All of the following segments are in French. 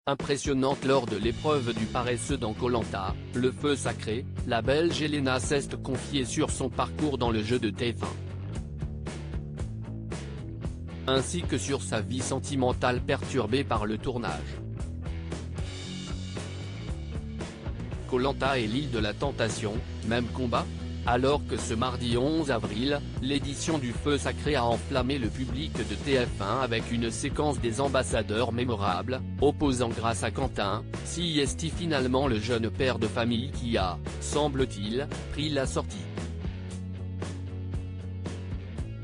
Impressionnante lors de l'épreuve du paresseux dans Koh Lanta, le feu sacré, la Belge Elena s'est confiée sur son parcours dans le jeu de TF1. Ainsi que sur sa vie sentimentale perturbée par le tournage. Koh Lanta et l'île de la Tentation, même combat ? Alors que ce mardi 11 avril, l'édition du Feu Sacré a enflammé le public de TF1 avec une séquence des ambassadeurs mémorables, opposant grâce à Quentin, Siesti finalement le jeune père de famille qui a, semble-t-il, pris la sortie.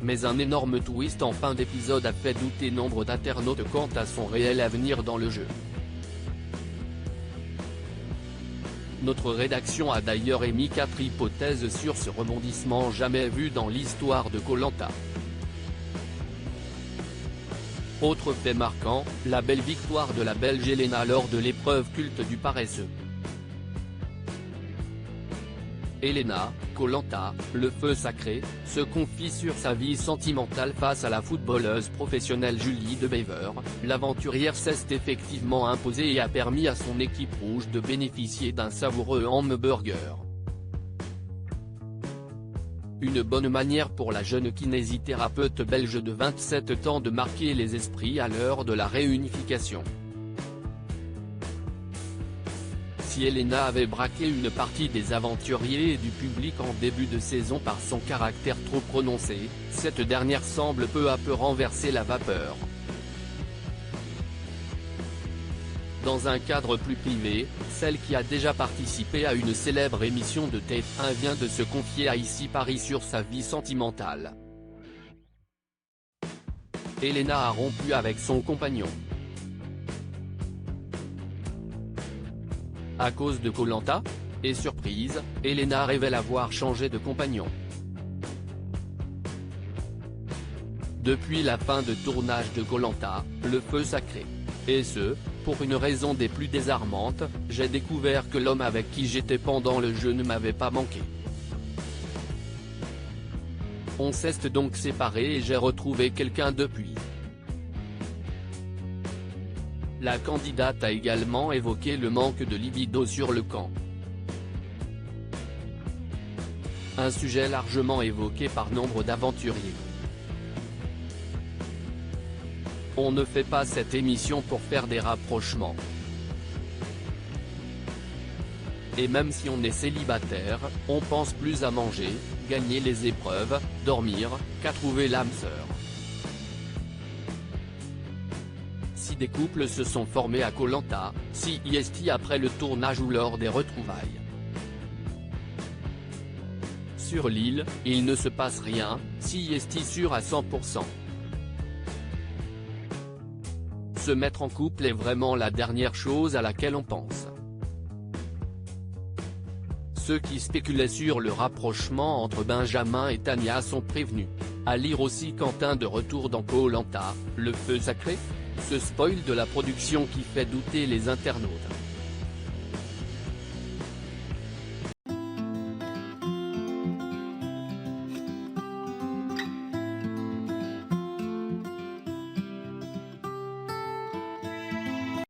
Mais un énorme twist en fin d'épisode a fait douter nombre d'internautes quant à son réel avenir dans le jeu. Notre rédaction a d'ailleurs émis 4 hypothèses sur ce rebondissement jamais vu dans l'histoire de Koh Lanta. Autre fait marquant, la belle victoire de la Belge Elena lors de l'épreuve culte du paresseux. Elena, Koh Lanta, le feu sacré, se confie sur sa vie sentimentale face à la footballeuse professionnelle Julie de Bever. L'aventurière s'est effectivement imposée et a permis à son équipe rouge de bénéficier d'un savoureux hamburger. Une bonne manière pour la jeune kinésithérapeute belge de 27 ans de marquer les esprits à l'heure de la réunification. Si Elena avait braqué une partie des aventuriers et du public en début de saison par son caractère trop prononcé, cette dernière semble peu à peu renverser la vapeur. Dans un cadre plus privé, celle qui a déjà participé à une célèbre émission de TF1 vient de se confier à Ici Paris sur sa vie sentimentale. Elena a rompu avec son compagnon. À cause de Koh Lanta ? Et surprise, Elena révèle avoir changé de compagnon. Depuis la fin de tournage de Koh Lanta, le feu sacré. Et ce, pour une raison des plus désarmantes, j'ai découvert que l'homme avec qui j'étais pendant le jeu ne m'avait pas manqué. On s'est donc séparés et j'ai retrouvé quelqu'un depuis. La candidate a également évoqué le manque de libido sur le camp. Un sujet largement évoqué par nombre d'aventuriers. On ne fait pas cette émission pour faire des rapprochements. Et même si on est célibataire, on pense plus à manger, gagner les épreuves, dormir, qu'à trouver l'âme sœur. Si des couples se sont formés à Koh Lanta, Siesti après le tournage ou lors des retrouvailles. Sur l'île, il ne se passe rien, Siesti sûr à 100%. Se mettre en couple est vraiment la dernière chose à laquelle on pense. Ceux qui spéculaient sur le rapprochement entre Benjamin et Tania sont prévenus. À lire aussi Quentin de retour dans Koh Lanta, le feu sacré ? Ce spoil de la production qui fait douter les internautes.